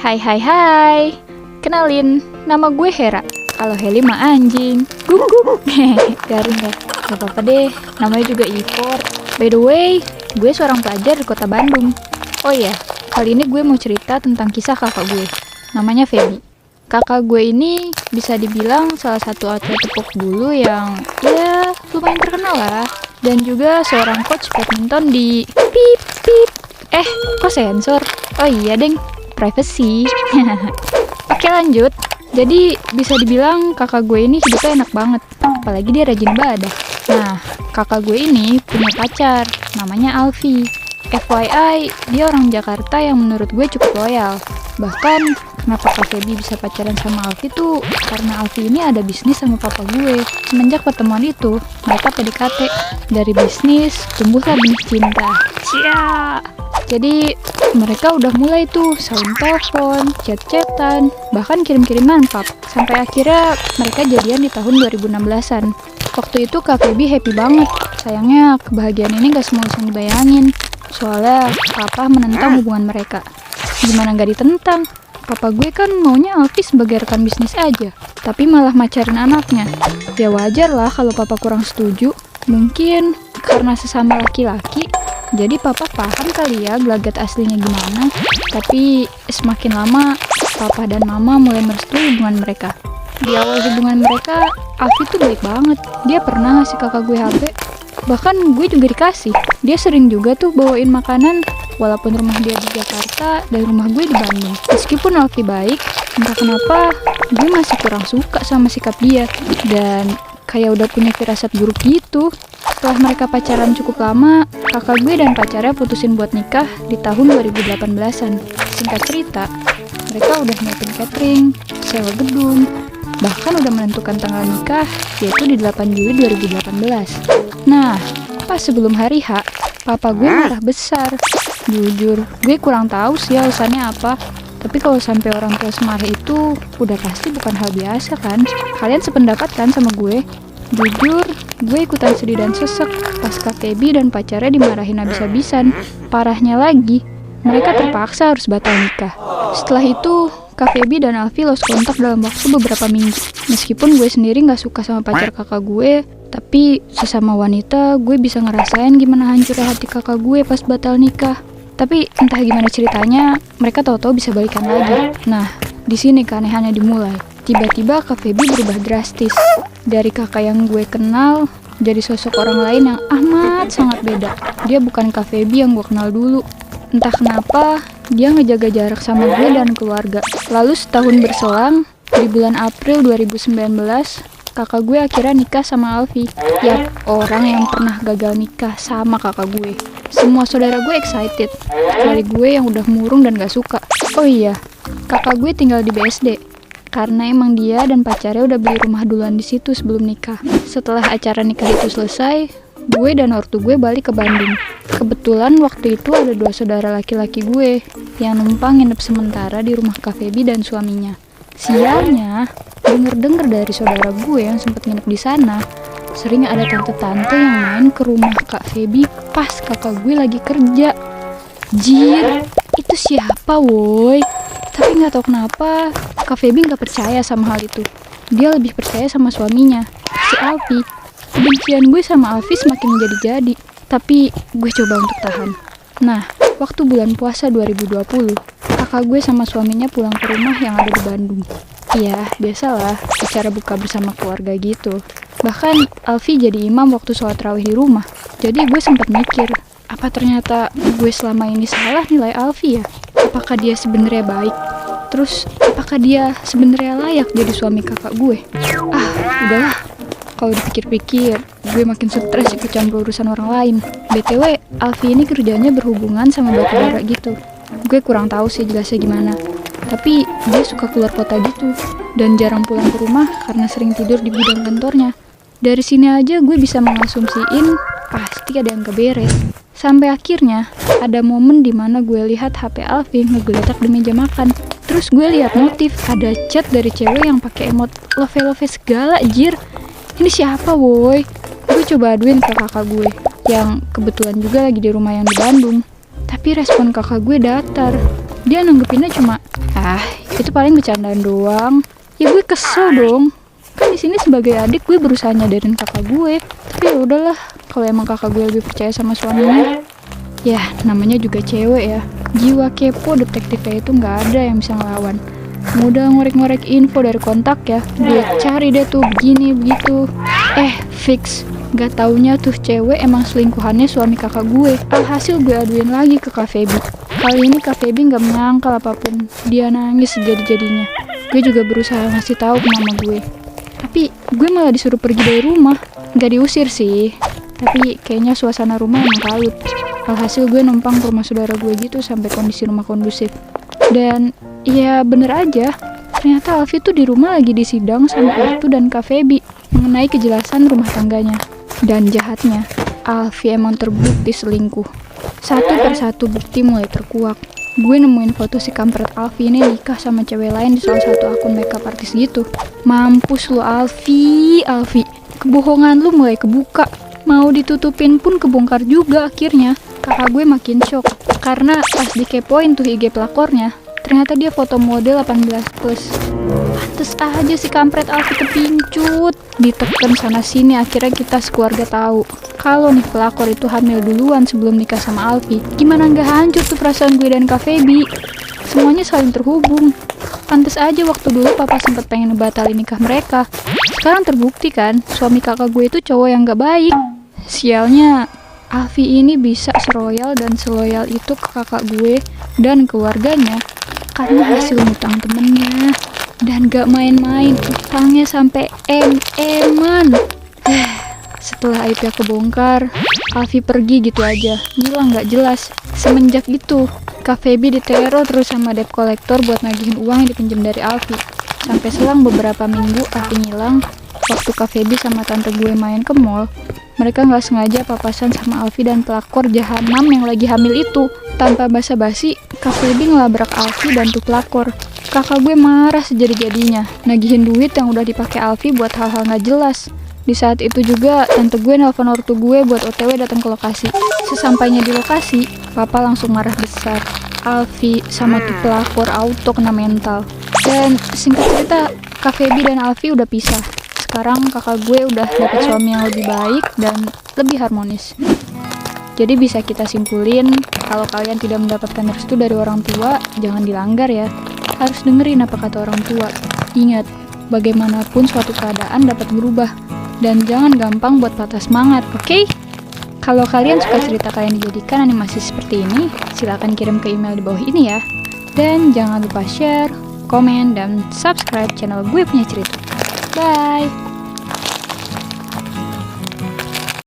Hai hai hai. Kenalin, nama gue Hera. Kalau Heli mah anjing. Guguk. Garing ya. Gak apa-apa deh, namanya juga Ivor. By the way, gue seorang pelajar di kota Bandung. Oh iya, kali ini gue mau cerita tentang kisah kakak gue. Namanya Feby. Kakak gue ini bisa dibilang salah satu atlet tepuk bulu yang ya lumayan terkenal lah. Dan juga seorang coach badminton di pip pip. Kok sensor? Oh iya deng, privacy. Oke lanjut. Jadi bisa dibilang kakak gue ini hidupnya enak banget. Apalagi dia rajin ibadah. Nah, kakak gue ini punya pacar. Namanya Alfi. FYI, dia orang Jakarta yang menurut gue cukup loyal. Bahkan, kenapa Kak Feby bisa pacaran sama Alfi tuh karena Alfi ini ada bisnis sama papa gue. Semenjak pertemuan itu, mereka PDKT. Dari bisnis, tumbuhlah benih cinta. Cia! Jadi, mereka udah mulai tuh saling telepon, chat-chatan, bahkan kirim-kiriman pap. Sampai akhirnya mereka jadian di tahun 2016-an. Waktu itu Kak Feby happy banget. Sayangnya, kebahagiaan ini gak semulus yang dibayangin. Soalnya, papa menentang hubungan mereka. Gimana gak ditentang? Papa gue kan maunya Alfi sebagai rekan bisnis aja, tapi malah macarin anaknya. Ya wajar lah kalau papa kurang setuju. Mungkin karena sesama laki-laki, jadi papa paham kali ya gelagat aslinya gimana. Tapi semakin lama, papa dan mama mulai merestui hubungan mereka. Di awal hubungan mereka, Alfi tuh baik banget. Dia pernah ngasih kakak gue HP. Bahkan gue juga dikasih. Dia sering juga tuh bawain makanan, walaupun rumah dia di Jakarta dan rumah gue di Bandung. Meskipun Alfi baik, entah kenapa gue masih kurang suka sama sikap dia. Dan kayak udah punya firasat buruk gitu. Setelah mereka pacaran cukup lama, kakak gue dan pacarnya putusin buat nikah di tahun 2018-an. Singkat cerita, mereka udah nyiapin catering, sewa gedung, bahkan udah menentukan tanggal nikah, yaitu di 8 Juli 2018. Nah, pas sebelum hari H, papa gue marah besar. Jujur, gue kurang tahu sih alasannya apa. Tapi kalau sampai orang tua semarah itu, udah pasti bukan hal biasa kan? Kalian sependapat kan sama gue? Jujur, gue ikutan sedih dan sesek pas Kak Feby dan pacarnya dimarahin habis-habisan. Parahnya lagi, mereka terpaksa harus batal nikah. Setelah itu, Kak Feby dan Alfi lost kontak dalam waktu beberapa minggu. Meskipun gue sendiri gak suka sama pacar kakak gue, tapi sesama wanita gue bisa ngerasain gimana hancurnya hati kakak gue pas batal nikah. Tapi entah gimana ceritanya, mereka tahu-tahu bisa balikan lagi. Nah, di sini keanehannya dimulai. Tiba-tiba Kak Feby berubah drastis. Dari kakak yang gue kenal, jadi sosok orang lain yang amat sangat beda. Dia bukan Kak Feby yang gue kenal dulu. Entah kenapa, dia ngejaga jarak sama gue dan keluarga. Lalu setahun berselang, di bulan April 2019, kakak gue akhirnya nikah sama Alfi. Yap, orang yang pernah gagal nikah sama kakak gue. Semua saudara gue excited, kecuali gue yang udah murung dan gak suka. Oh iya, kakak gue tinggal di BSD. Karena emang dia dan pacarnya udah beli rumah duluan di situ sebelum nikah. Setelah acara nikah itu selesai, gue dan ortu gue balik ke Bandung. Kebetulan waktu itu ada 2 saudara laki-laki gue yang numpang nginep sementara di rumah Kak Feby dan suaminya. Sialnya, denger-denger dari saudara gue yang sempat nginep di sana, sering ada tante-tante yang main ke rumah Kak Feby pas kakak gue lagi kerja. Jir, itu siapa woi? Tapi gak tahu kenapa Kak Feby gak percaya sama hal itu. Dia lebih percaya sama suaminya, si Alfi. Kebencian gue sama Alfi semakin menjadi-jadi. Tapi gue coba untuk tahan. Nah, waktu bulan puasa 2020, kakak gue sama suaminya pulang ke rumah yang ada di Bandung. Iya, biasalah, acara buka bersama keluarga gitu. Bahkan Alfi jadi imam waktu sholat rawih di rumah. Jadi gue sempat mikir, apa ternyata gue selama ini salah nilai Alfi ya? Apakah dia sebenarnya baik? Terus, apakah dia sebenarnya layak jadi suami kakak gue? Udahlah. Kalau dipikir-pikir, gue makin stres ikut campur urusan orang lain. BTW, Alfi ini kerjanya berhubungan sama batubara gitu. Gue kurang tahu sih jelasnya gimana. Tapi dia suka keluar kota gitu. Dan jarang pulang ke rumah karena sering tidur di gudang kantornya. Dari sini aja gue bisa mengasumsiin pasti ada yang keberes. Sampai akhirnya, ada momen dimana gue lihat HP Alfi ngegeletak di meja makan. Terus gue lihat notif, ada chat dari cewek yang pakai emot love-love segala, jir. Ini siapa woi? Gue coba aduin ke kakak gue yang kebetulan juga lagi di rumah yang di Bandung. Tapi respon kakak gue datar. dia nanggepinnya cuma, itu paling bercandaan doang. Ya gue kesel dong. Kan di sini sebagai adik gue berusaha nyadarin kakak gue. Tapi ya udahlah, kalau emang kakak gue lebih percaya sama suaminya. Ya, namanya juga cewek ya. Jiwa kepo detektifnya itu nggak ada yang bisa ngelawan. Mudah ngorek-ngorek info dari kontak ya. Dia cari deh tuh begini begitu. Fix. Gak taunya tuh cewek emang selingkuhannya suami kakak gue. Alhasil gue aduin lagi ke Kak Feby. Kali ini Kak Feby gak menyangkal apapun. Dia nangis sejadi-jadinya. Gue juga berusaha ngasih tahu ke mama gue. Tapi gue malah disuruh pergi dari rumah. Gak diusir sih. Tapi kayaknya suasana rumah emang kalut. Alhasil gue numpang ke rumah saudara gue gitu sampai kondisi rumah kondusif. Dan ya bener aja. Ternyata Alfi tuh di rumah lagi disidang sama Ortu dan Kak Feby mengenai kejelasan rumah tangganya. Dan jahatnya, Alfi emang terbukti selingkuh. Satu persatu bukti mulai terkuak. Gue nemuin foto si kampret Alfi ini nikah sama cewek lain di salah satu akun makeup artis gitu. Mampus lu Alfi. Kebohongan lu mulai kebuka. Mau ditutupin pun kebongkar juga akhirnya. Kakak gue makin shock. Karena pas dikepoin tuh IG pelakornya, ternyata dia foto model 18+. Pantes aja si kampret Alfi kepincut. Diteken sana sini akhirnya kita sekeluarga tahu kalau nih pelakor itu hamil duluan sebelum nikah sama Alfi. Gimana nggak hancur tuh perasaan gue dan Kak Feby. Semuanya saling terhubung. Pantes aja waktu dulu papa sempat pengen ngebatalin nikah mereka. Sekarang terbukti kan suami kakak gue itu cowok yang nggak baik. Sialnya Alfi ini bisa seroyal dan seloyal itu ke kakak gue dan keluarganya karena hasil ngutang temennya. Dan gak main-main, utangnya sampai eman. Setelah aibnya kebongkar, Alfi pergi gitu aja, ngilang gak jelas. Semenjak itu, Kak Feby diteror terus sama debt collector buat nagihin uang yang dipinjam dari Alfi. Sampai selang beberapa minggu Alfi ngilang, waktu Kak Feby sama tante gue main ke mall, mereka gak sengaja papasan sama Alfi dan pelakor jahanam yang lagi hamil itu. Tanpa basa-basi, Kak Feby ngelabrak Alfi dan tuh pelakor. Kakak gue marah sejadi-jadinya, nagihin duit yang udah dipakai Alfi buat hal-hal gak jelas. Di saat itu juga, tante gue nelpon ortu gue buat OTW datang ke lokasi. Sesampainya di lokasi, papa langsung marah besar. Alfi sama tuh pelakor auto kena mental. Dan singkat cerita, Kak Feby dan Alfi udah pisah. Sekarang kakak gue udah dapet suami yang lebih baik dan lebih harmonis. Jadi bisa kita simpulin, kalau kalian tidak mendapatkan restu dari orang tua, jangan dilanggar ya. Harus dengerin apa kata orang tua. Ingat, bagaimanapun suatu keadaan dapat berubah. Dan jangan gampang buat patah semangat, oke? Kalau kalian suka cerita kalian dijadikan animasi seperti ini, silakan kirim ke email di bawah ini ya. Dan jangan lupa share, komen, dan subscribe channel Gue Punya Cerita. Bye!